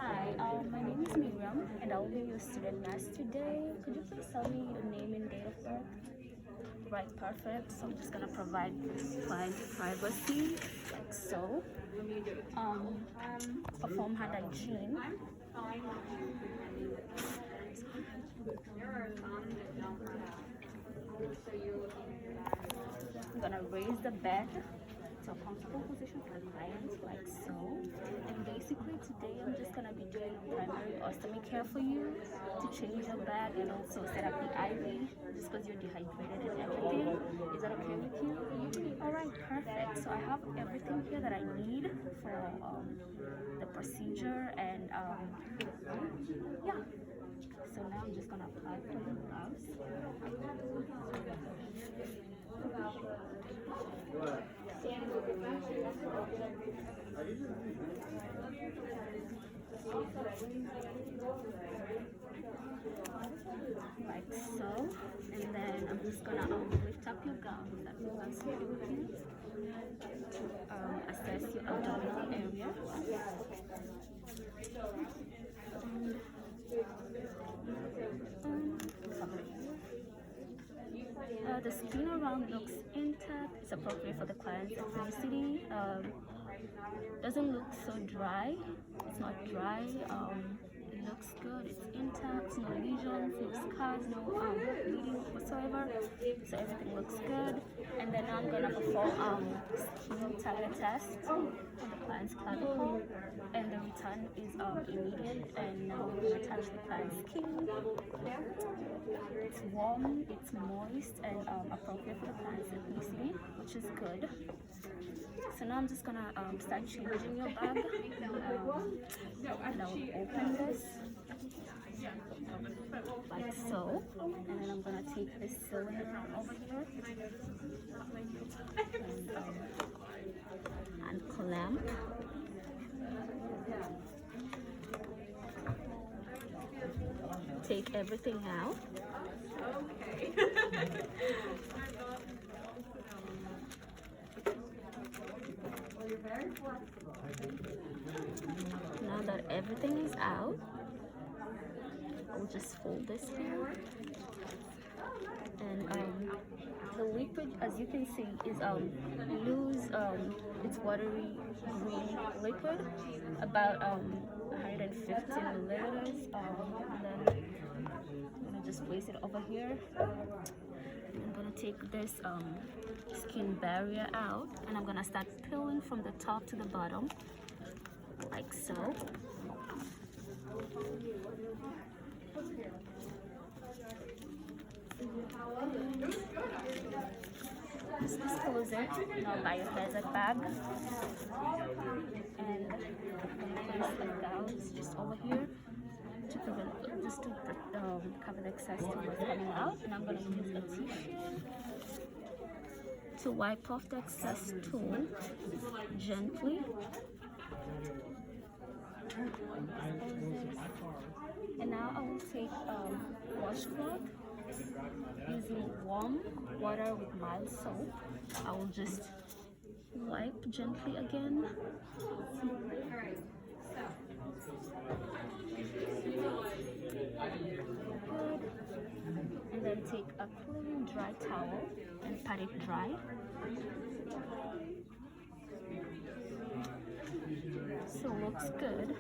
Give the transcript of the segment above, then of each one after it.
Hi, my name is Miriam, and I will be your student nurse today. Could you please tell me your name and date of birth? Right, perfect. So I'm just gonna provide client privacy, like so. Perform hand hygiene. I'm gonna raise the bed to a comfortable position for the client, like so. And basically today I'm just gonna be doing primary ostomy care for you to change your bag and also set up the IV just because you're dehydrated and everything. Is that okay with you? Alright, perfect. So I have everything here that I need for the procedure and yeah. So now I'm just gonna apply for the gloves. Like so, and then I'm just gonna lift up your gums. That's what I'm going to do with you. Assess your abdominal area. The skin around looks intact. It's appropriate for the client's ethnicity. Doesn't look so dry. It's not dry. It looks good. It's intact. No lesions, no scars, no bleeding whatsoever. So everything looks good. And then I'm gonna perform skin target test on the client's clavicle, and the return is immediate. And now I'm gonna touch the client's skin. It's warm, it's moist, and appropriate for the client's ethnicity, which is good. So now I'm just gonna start changing your bag. And I will open this like so, and then I'm gonna take this cylinder over here and clamp. Take everything out. Now that everything is out, I'll just fold this here. And the liquid, as you can see, is loose. It's watery green liquid, about 150 milliliters. And then I'm gonna just place it over here. I'm gonna take this skin barrier out, and I'm gonna start peeling from the top to the bottom, like so. Just dispose it, by your hazard bag, and place the gauze just over here to prevent, just to cover the excess fluid coming out. And I'm going to use a tissue to wipe off the excess stool gently. And now I will take a washcloth using warm water with mild soap. I will just wipe gently again. Good. And then take a clean dry towel and pat it dry. So looks good.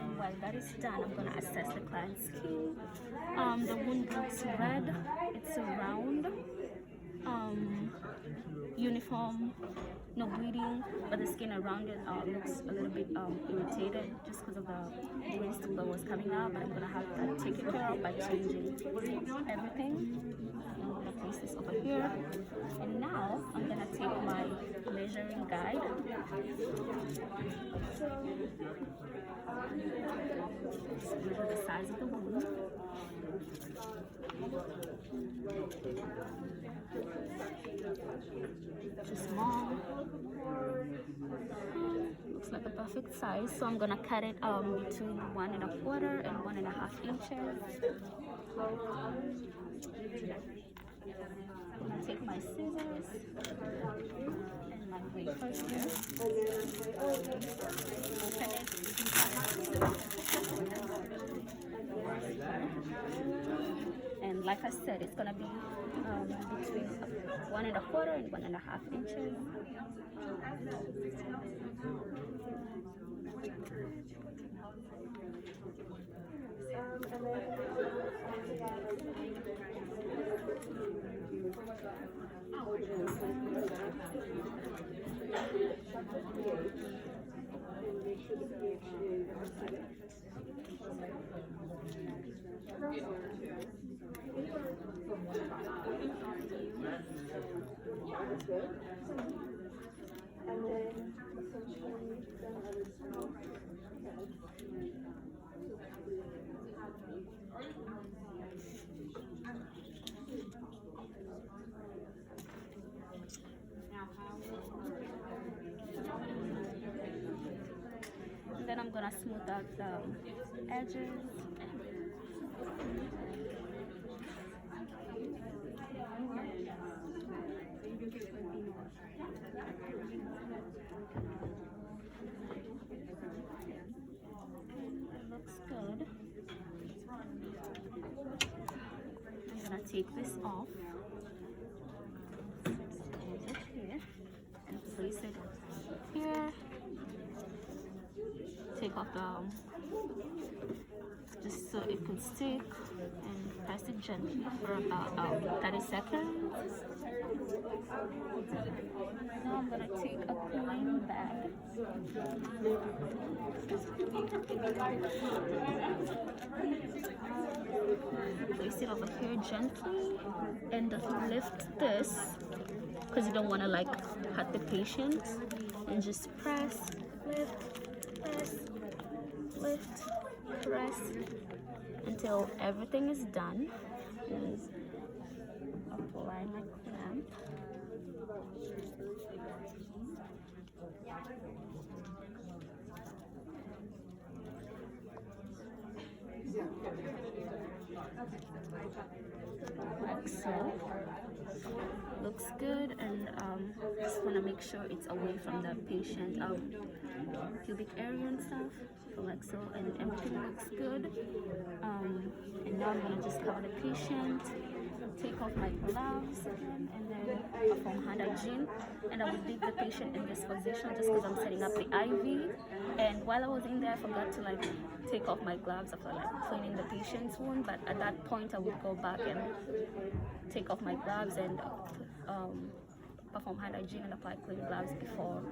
And while that is done, I'm gonna assess the client's skin. The wound looks red. It's a round, uniform, no bleeding, but the skin around it looks a little bit irritated just because of the waste that was coming out. But I'm gonna have to take it care of by changing everything. I'm gonna place this over here, and now I'm gonna take my measuring guide. Measure the size of the wound. Too small. Looks like a perfect size. So I'm gonna cut it between 1¼ and 1½ inches. I'm gonna take my scissors and my wafer here. Open it. like I said, it's gonna be between 1¼ and 1½ inches. And then I'm gonna smooth out the edges. It looks good. I'm gonna take this off. Hold it here and place it here. Take off just so it can stick, and press it gently for about 30 seconds. Now I'm gonna take a clean bag. Place it over here gently and lift this, because you don't want to like hurt the patient, and just press, lift, press, lift, press until everything is done. Just apply my clamp. Like so. Looks good, and just want to make sure it's away from the patient pubic area and stuff, like so, and everything looks good. And now I'm gonna just cover the patient, take off my gloves again, and then perform hand hygiene. And I would leave the patient in this position just because I'm setting up the IV. And while I was in there, I forgot to like take off my gloves after like cleaning the patient's wound. But at that point, I would go back and take off my gloves and perform hand hygiene and apply clean gloves before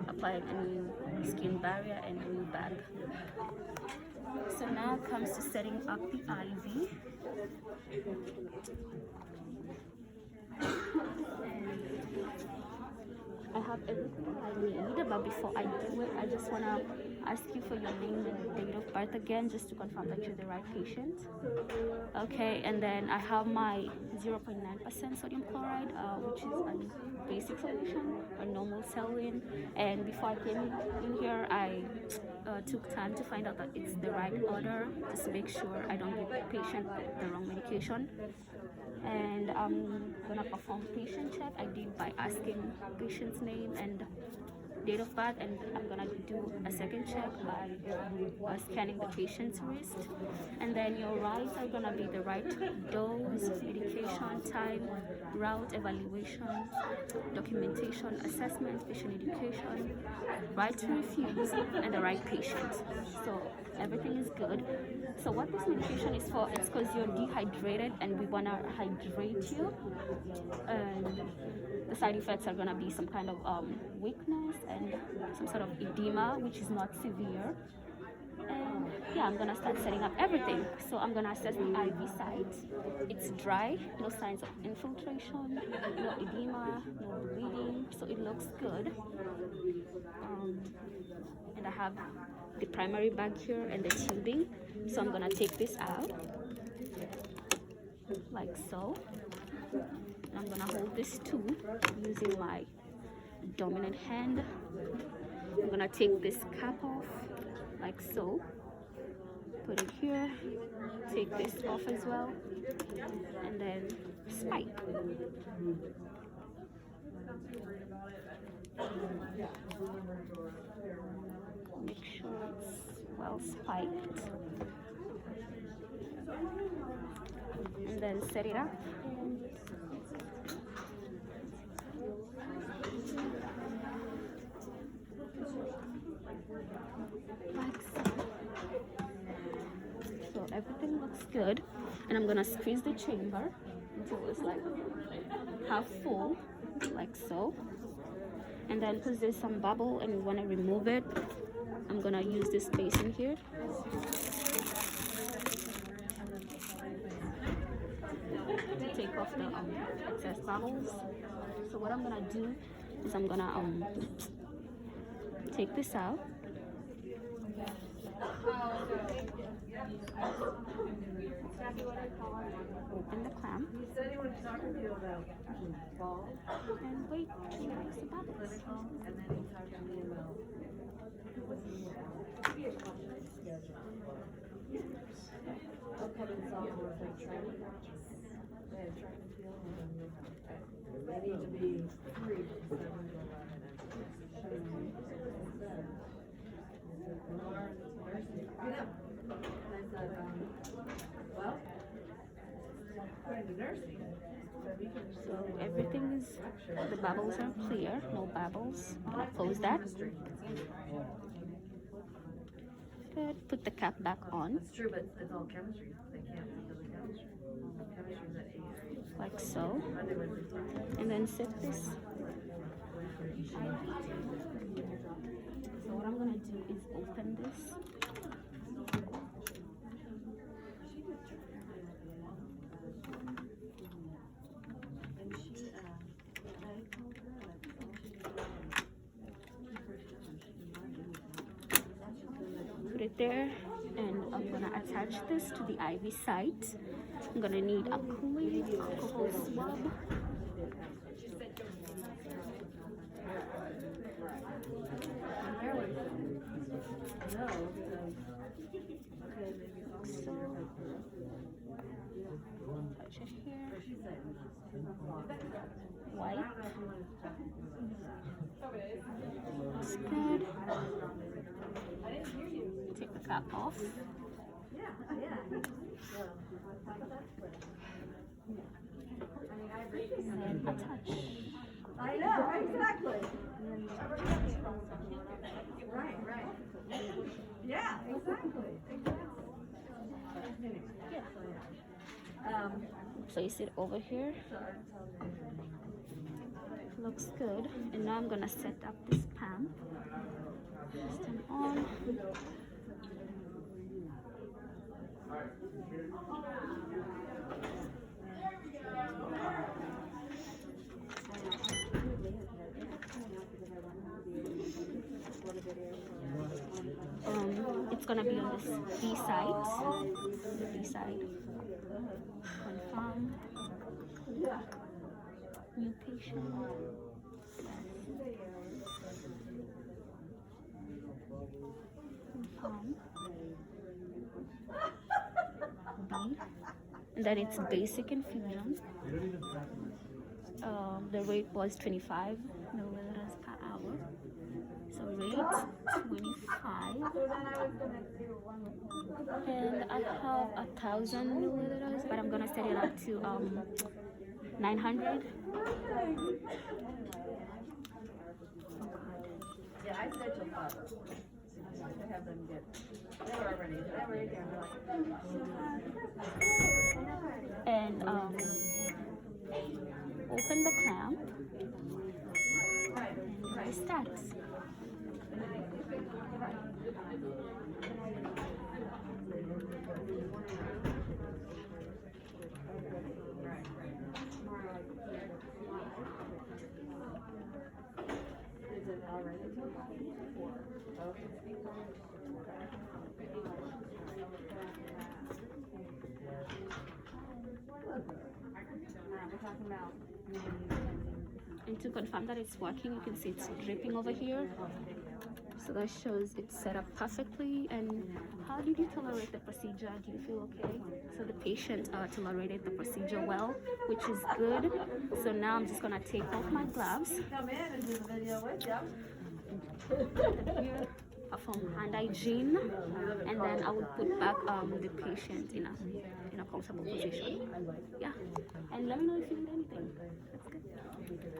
applying a new skin barrier and new bag. So now it comes to setting up the IV. I have everything I need, but before I do it, I just want to ask you for your name and date of birth again, just to confirm that you're the right patient. Okay, and then I have my 0.9% sodium chloride, which is a basic solution, a normal saline. And before I came in here, I took time to find out that it's the right order, just to make sure I don't give the patient the wrong medication. And I'm gonna perform patient check. I did by asking patient's name and date of birth, and I'm gonna do a second check by scanning the patient's wrist. And then your rights are gonna be the right dose, medication, time, route, evaluation, documentation, assessment, patient education, right to refuse, and the right patient. So everything is good. So what this medication is for, it's because you're dehydrated and we wanna hydrate you. And the side effects are gonna be some kind of weakness and some sort of edema, which is not severe. And yeah, I'm gonna start setting up everything. So I'm gonna assess the IV site. It's dry, no signs of infiltration, no edema, no bleeding, so it looks good. And I have the primary bag here and the tubing. So I'm gonna take this out, like so. And I'm gonna hold this too using my dominant hand. I'm gonna take this cap off, like so. Put it here, take this off as well, and then spike. Make sure it's well spiked. and then set it up. Like so. So everything looks good, and I'm gonna squeeze the chamber until it's like half full, like so. And then because there's some bubble and we want to remove it, I'm gonna use this space in here. To take off the excess bubbles. So what I'm gonna do is I'm gonna take this out. Open the clamp and wait to release the bubbles. They need to be 3 to 7 well, according to nursing, So everything is, the bubbles are clear, no bubbles. I'm gonna close that. Good. Put the cap back on. it's true, but it's all chemistry. They can't because of chemistry. Chemistry's at 8. Like so. And then set this. So what I'm gonna do is open this. Put it there, and I'm gonna attach this to the IV site. I'm gonna need a clean alcohol swab. So, touch it here. White. Looks good. Take the cap off. And then attach. I know, exactly. Right. Yeah, exactly. Place it over here. Looks good. And now I'm gonna set up this pan. Turn on. It's gonna be on this B side. The B side. Confirm. New patient. Confirm. B. And then it's basic infusion. The rate was 25 milliliters per hour. So rate 25. And I have 1,000 milliliters, but I'm gonna set it up to 900. Yeah, I said till 5. To have them get. They were already there. And open the clamp and the status. Is it already till 5? Okay. We're talking about. And to confirm that it's working, you can see it's dripping over here. So that shows it's set up perfectly. And how did you tolerate the procedure? Do you feel okay? So the patient tolerated the procedure well, which is good. So now I'm just gonna take off my gloves. Come in and do the video with you. Here, a from hand hygiene, and then I would put back the patient in a comfortable position. Yeah, and let me know if you need anything. That's good.